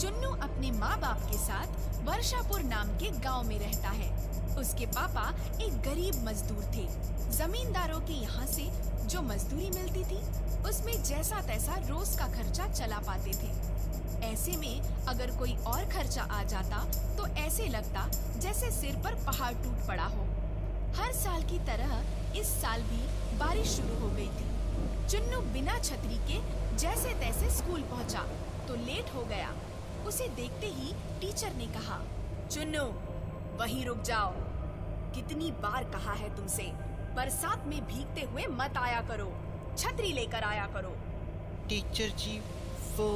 चुन्नू अपने माँ बाप के साथ वर्षापुर नाम के गांव में रहता है। उसके पापा एक गरीब मजदूर थे। जमींदारों के यहाँ से जो मजदूरी मिलती थी उसमें जैसा तैसा रोज का खर्चा चला पाते थे। ऐसे में अगर कोई और खर्चा आ जाता तो ऐसे लगता जैसे सिर पर पहाड़ टूट पड़ा हो। हर साल की तरह इस साल भी बारिश शुरू हो गई थी। चुन्नू बिना छतरी के जैसे तैसे स्कूल पहुंचा तो लेट हो गया। उसे देखते ही टीचर ने कहा, चुन्नू वहीं रुक जाओ। कितनी बार कहा है तुमसे, बरसात में भीगते हुए मत आया करो, छतरी लेकर आया करो। टीचर जी वो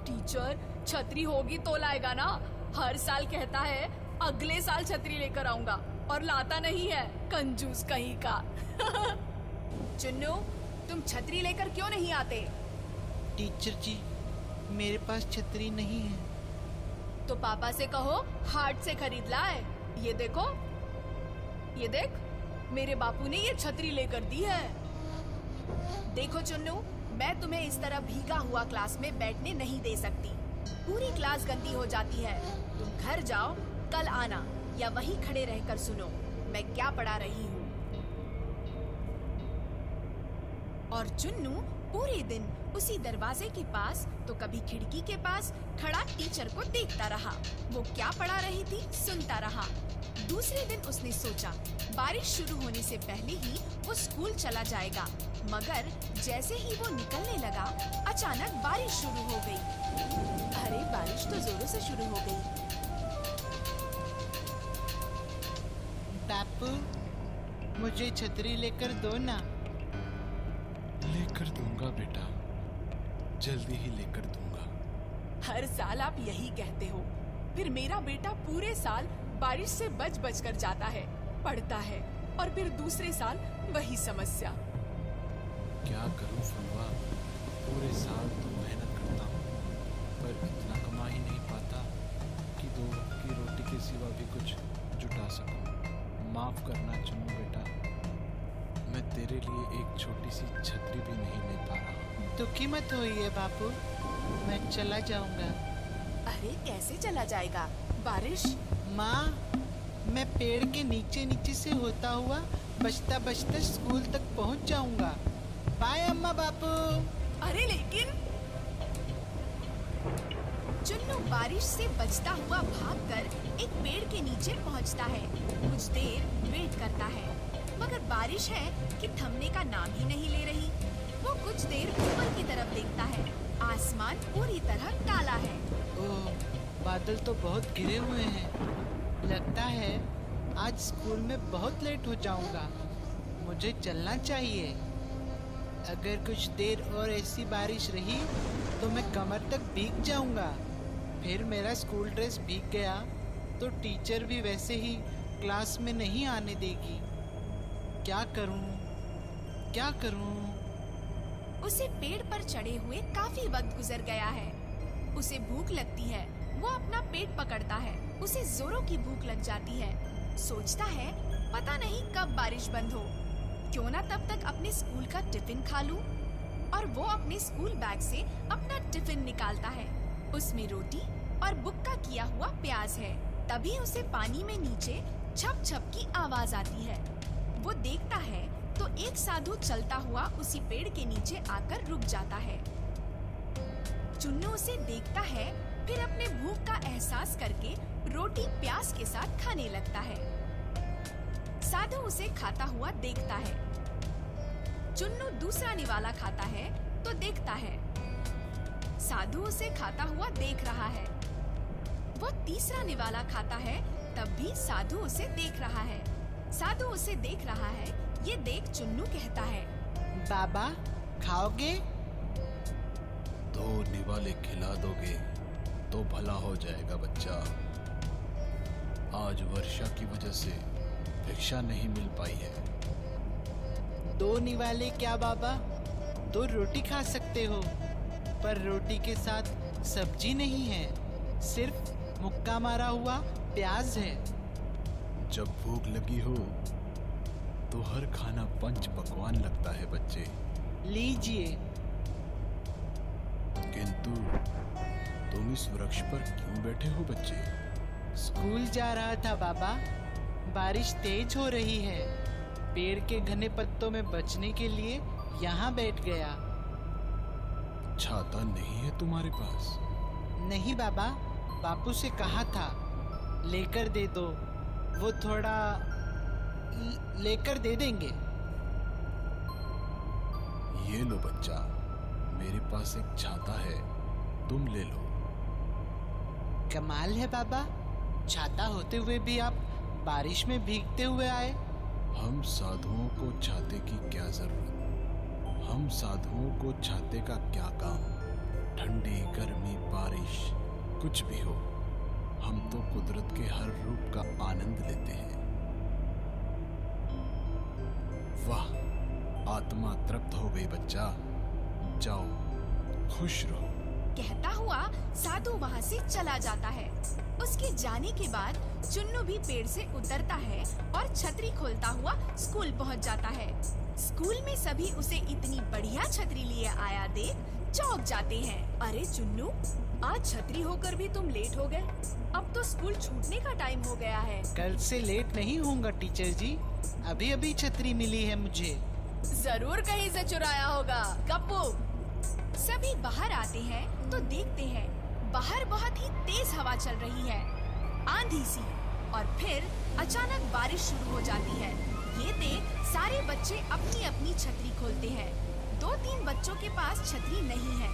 टीचर छतरी होगी तो लाएगा ना। हर साल कहता है अगले साल छतरी लेकर आऊंगा और लाता नहीं है, कंजूस कहीं का। चुन्नू तुम छतरी लेकर क्यों नहीं आते? टीचर जी मेरे पास छतरी नहीं है। तो पापा से कहो हाट से खरीद लाए। ये देखो, ये देख, मेरे बापू ने ये छतरी लेकर दी है। देखो चुन्नू, मैं तुम्हें इस तरह भीगा हुआ क्लास में बैठने नहीं दे सकती। पूरी क्लास गंदी हो जाती है। तुम घर जाओ, कल आना या वहीं खड़े रहकर सुनो मैं क्या पढ़ा रही हूँ। और चुन्नू पूरे दिन उसी दरवाजे के पास तो कभी खिड़की के पास खड़ा टीचर को देखता रहा। वो क्या पढ़ा रही थी सुनता रहा। दूसरे दिन उसने सोचा बारिश शुरू होने से पहले ही वो स्कूल चला जाएगा, मगर जैसे ही वो निकलने लगा अचानक बारिश शुरू हो गई। अरे बारिश तो जोरों से शुरू हो गई। बापू मुझे छतरी लेकर दो ना। लेकर दूंगा बेटा, जल्दी ही लेकर दूंगा। हर साल आप यही कहते हो, फिर मेरा बेटा पूरे साल बारिश से बच बच कर जाता है, पढ़ता है और फिर दूसरे साल वही समस्या। क्या करूं फुलवा, पूरे साल तो मेहनत करता हूँ पर इतना कमा ही नहीं पाता कि 2 वक्त की रोटी के सिवा भी कुछ जुटा सकूं। माफ करना चुन्नू बेटा, मैं तेरे लिए एक छोटी सी छतरी भी नहीं ले पा रहा। दुखी मत होइए बापू, मैं चला जाऊंगा। अरे कैसे चला जाएगा? बारिश। माँ मैं पेड़ के नीचे नीचे से होता हुआ बचता बचता स्कूल तक पहुँच जाऊंगा। बाय अम्मा बापू। अरे लेकिन चुन्नू बारिश से बचता हुआ भागकर एक पेड़ के नीचे पहुंचता है। कुछ देर वेट करता है मगर बारिश है कि थमने का नाम ही नहीं ले रही। वो कुछ देर ऊपर की तरफ देखता है। आसमान पूरी तरह काला है। ओह, बादल तो बहुत गिरे हुए हैं। लगता है आज स्कूल में बहुत लेट हो जाऊंगा। मुझे चलना चाहिए। अगर कुछ देर और ऐसी बारिश रही तो मैं कमर तक भीग जाऊंगा। फिर मेरा स्कूल ड्रेस भीग गया तो टीचर भी वैसे ही क्लास में नहीं आने देगी। क्या करूं? क्या करूं? उसे पेड़ पर चढ़े हुए काफी वक्त गुजर गया है। उसे भूख लगती है। वो अपना पेट पकड़ता है। उसे जोरों की भूख लग जाती है। सोचता है पता नहीं कब बारिश बंद हो, क्यों ना तब तक अपने स्कूल का टिफिन खा लूं। और वो अपने स्कूल बैग से अपना टिफिन निकालता है। उसमें रोटी और बुक्का किया हुआ प्याज है। तभी उसे पानी में नीचे छप छप की आवाज आती है। वो देखता है तो एक साधु चलता हुआ उसी पेड़ के नीचे आकर रुक जाता है। चुन्नू उसे देखता है, फिर अपने भूख का एहसास करके रोटी प्याज के साथ खाने लगता है। साधु उसे खाता हुआ देखता है। चुन्नू दूसरा निवाला खाता है तो देखता है साधु उसे खाता हुआ देख रहा है। वो तीसरा निवाला खाता है तब भी साधु उसे देख रहा है। साधु उसे देख रहा है, ये देख चुन्नू कहता है, बाबा खाओगे? 2 निवाले खिला दोगे तो भला हो जाएगा बच्चा। आज वर्षा की वजह से भिक्षा नहीं मिल पाई है। 2 निवाले क्या बाबा? 2 रोटी खा सकते हो, पर रोटी के साथ सब्जी नहीं है, सिर्फ मुक्का मारा हुआ प्याज है। जब भूख लगी हो तो हर खाना पंच पकवान लगता है बच्चे। लीजिए। किंतु तुम इस वृक्ष पर क्यों बैठे हो बच्चे? स्कूल जा रहा था बाबा। बारिश तेज हो रही है। पेड़ के घने पत्तों में बचने के लिए यहाँ बैठ गया। छाता नहीं है तुम्हारे पास? नहीं बाबा, बापू से कहा था लेकर दे दो, वो थोड़ा लेकर दे देंगे। ये लो बच्चा, मेरे पास एक छाता है, तुम ले लो। कमाल है बाबा, छाता होते हुए भी आप बारिश में भीगते हुए आए। हम साधुओं को छाते की क्या जरूरत? हम साधुओं को छाते का क्या काम? ठंडी, गर्मी, बारिश, कुछ भी हो, हम तो कुदरत के हर रूप का आनंद लेते हैं। वाह, आत्मा तृप्त हो गई बच्चा, जाओ खुश रहो। कहता हुआ साधु वहाँ से चला जाता है। उसके जाने के बाद चुन्नू भी पेड़ से उतरता है और छतरी खोलता हुआ स्कूल पहुँच जाता है। स्कूल में सभी उसे इतनी बढ़िया छतरी लिए आया देख चौंक जाते हैं। अरे चुन्नू, आज छतरी होकर भी तुम लेट हो गए। अब तो स्कूल छूटने का टाइम हो गया है। कल से लेट नहीं होऊंगा टीचर जी, अभी अभी छतरी मिली है मुझे। जरूर कहीं से चुराया होगा गप्पू। सभी बाहर आते हैं तो देखते हैं बाहर बहुत ही तेज हवा चल रही है, आंधी सी, और फिर अचानक बारिश शुरू हो जाती है। ये देख सारे बच्चे अपनी अपनी छतरी खोलते हैं। 2-3 बच्चों के पास छतरी नहीं है।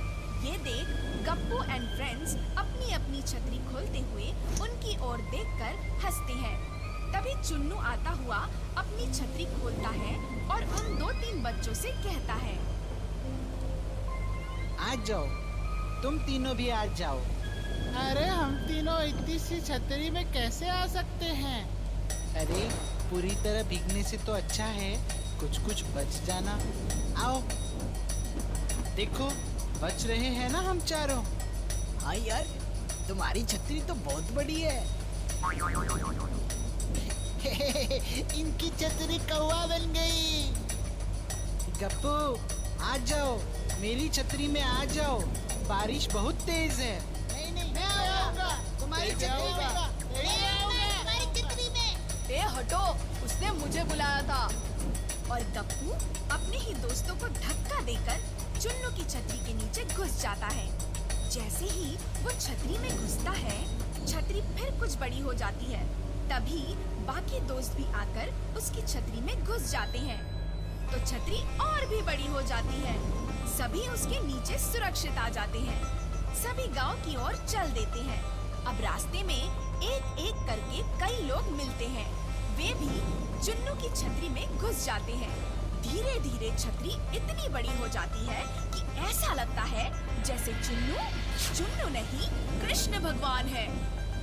ये देख गप्पू एंड फ्रेंड्स अपनी अपनी छतरी खोलते हुए उनकी ओर देखकर हंसते हैं। तभी चुन्नू आता हुआ अपनी छतरी खोलता है और उन 2-3 बच्चों से कहता है, आ जाओ, तुम तीनों भी आ जाओ। अरे हम तीनों इतनी सी छतरी में कैसे आ सकते हैं? अरे पूरी तरह भीगने से तो अच्छा है कुछ कुछ बच जाना। आओ, देखो बच रहे हैं ना हम चारों। हाँ यार, तुम्हारी छतरी तो बहुत बड़ी है। इनकी छतरी कौवा बन गई। गप्पू आ जाओ, मेरी छतरी में आ जाओ, बारिश बहुत तेज है। नहीं नहीं, मैं आऊंगा तुम्हारी छतरी में। मैं आऊंगा तुम्हारी छतरी में। ए हटो, उसने मुझे बुलाया था। और गप्पू अपने ही दोस्तों को धक्का देकर चुन्नू की छतरी के नीचे घुस जाता है। जैसे ही वो छतरी में घुसता है, छतरी फिर कुछ बड़ी हो जाती है। तभी बाकी दोस्त भी आकर उसकी छतरी में घुस जाते हैं, तो छतरी और भी बड़ी हो जाती है। सभी उसके नीचे सुरक्षित आ जाते हैं। सभी गांव की ओर चल देते हैं। अब रास्ते में एक एक करके कई लोग मिलते हैं। वे भी चुन्नू की छतरी में घुस जाते हैं। धीरे धीरे छतरी इतनी बड़ी हो जाती है कि ऐसा लगता है जैसे चुन्नू नहीं, कृष्ण भगवान है,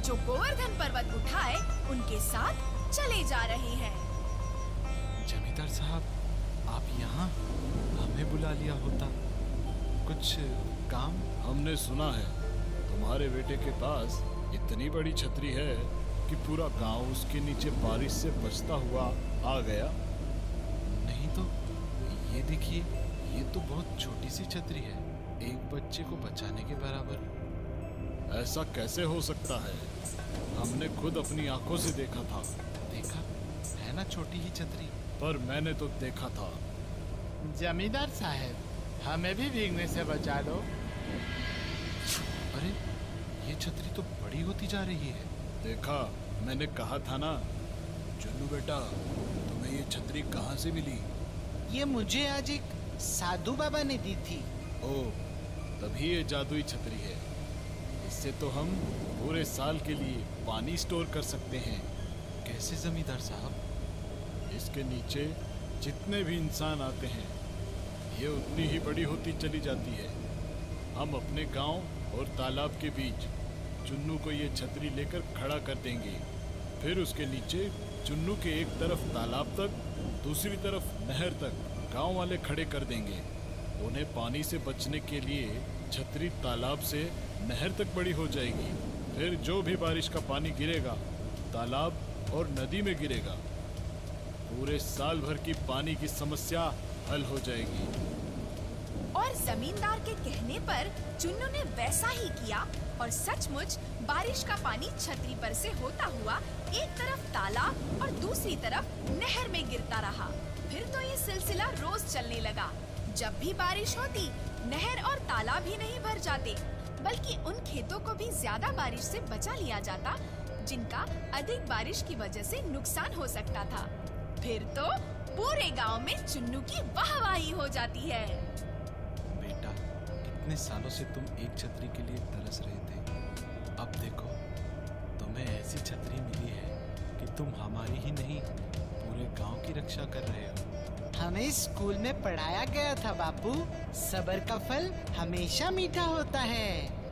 जो गोवर्धन पर्वत उठाए उनके साथ चले जा रहे हैं। जमींदार साहब, आप यहाँ? हमें बुला लिया होता, कुछ काम? हमने सुना है तुम्हारे बेटे के पास इतनी बड़ी छतरी है कि पूरा गांव उसके नीचे बारिश से बचता हुआ आ गया। नहीं तो ये देखिए, ये तो बहुत छोटी सी छतरी है, एक बच्चे को बचाने के बराबर। ऐसा कैसे हो सकता है? हमने खुद अपनी आंखों से देखा था। देखा है ना, छोटी ही छतरी। पर मैंने तो देखा था। जमींदार साहब, हमें भी भीगने से बचा लो। अरे ये छतरी तो बड़ी होती जा रही है। देखा, मैंने कहा था ना। चुन्नू बेटा, तुम्हें ये छतरी कहाँ से मिली? ये मुझे आज एक साधु बाबा ने दी थी। ओह, तभी ये जादुई छतरी है। इससे तो हम पूरे साल के लिए पानी स्टोर कर सकते हैं। कैसे जमींदार साहब? इसके नीचे जितने भी इंसान आते हैं, ये उतनी ही बड़ी होती चली जाती है। हम अपने गांव और तालाब के बीच चुन्नू को ये छतरी लेकर खड़ा कर देंगे। फिर उसके नीचे चुन्नू के एक तरफ तालाब तक, दूसरी तरफ नहर तक गांव वाले खड़े कर देंगे। उन्हें पानी से बचने के लिए छतरी तालाब से नहर तक बड़ी हो जाएगी। फिर जो भी बारिश का पानी गिरेगा, तालाब और नदी में गिरेगा। पूरे साल भर की पानी की समस्या हल हो जाएगी। और जमींदार के कहने पर चुन्नू ने वैसा ही किया और सचमुच बारिश का पानी छतरी पर से होता हुआ एक तरफ तालाब और दूसरी तरफ नहर में गिरता रहा। फिर तो ये सिलसिला रोज चलने लगा। जब भी बारिश होती, नहर और तालाब ही नहीं भर जाते, बल्कि उन खेतों को भी ज्यादा बारिश से बचा लिया जाता जिनका अधिक बारिश की वजह से नुकसान हो सकता था। फिर तो पूरे गांव में चुन्नू की वाहवाही हो जाती है। बेटा, इतने सालों से तुम एक छतरी के लिए तरस रहे थे। अब देखो, तुम्हें ऐसी छतरी मिली है कि तुम हमारी ही नहीं, पूरे गांव की रक्षा कर रहे हो। हमें स्कूल में पढ़ाया गया था बापू, सब्र का फल हमेशा मीठा होता है।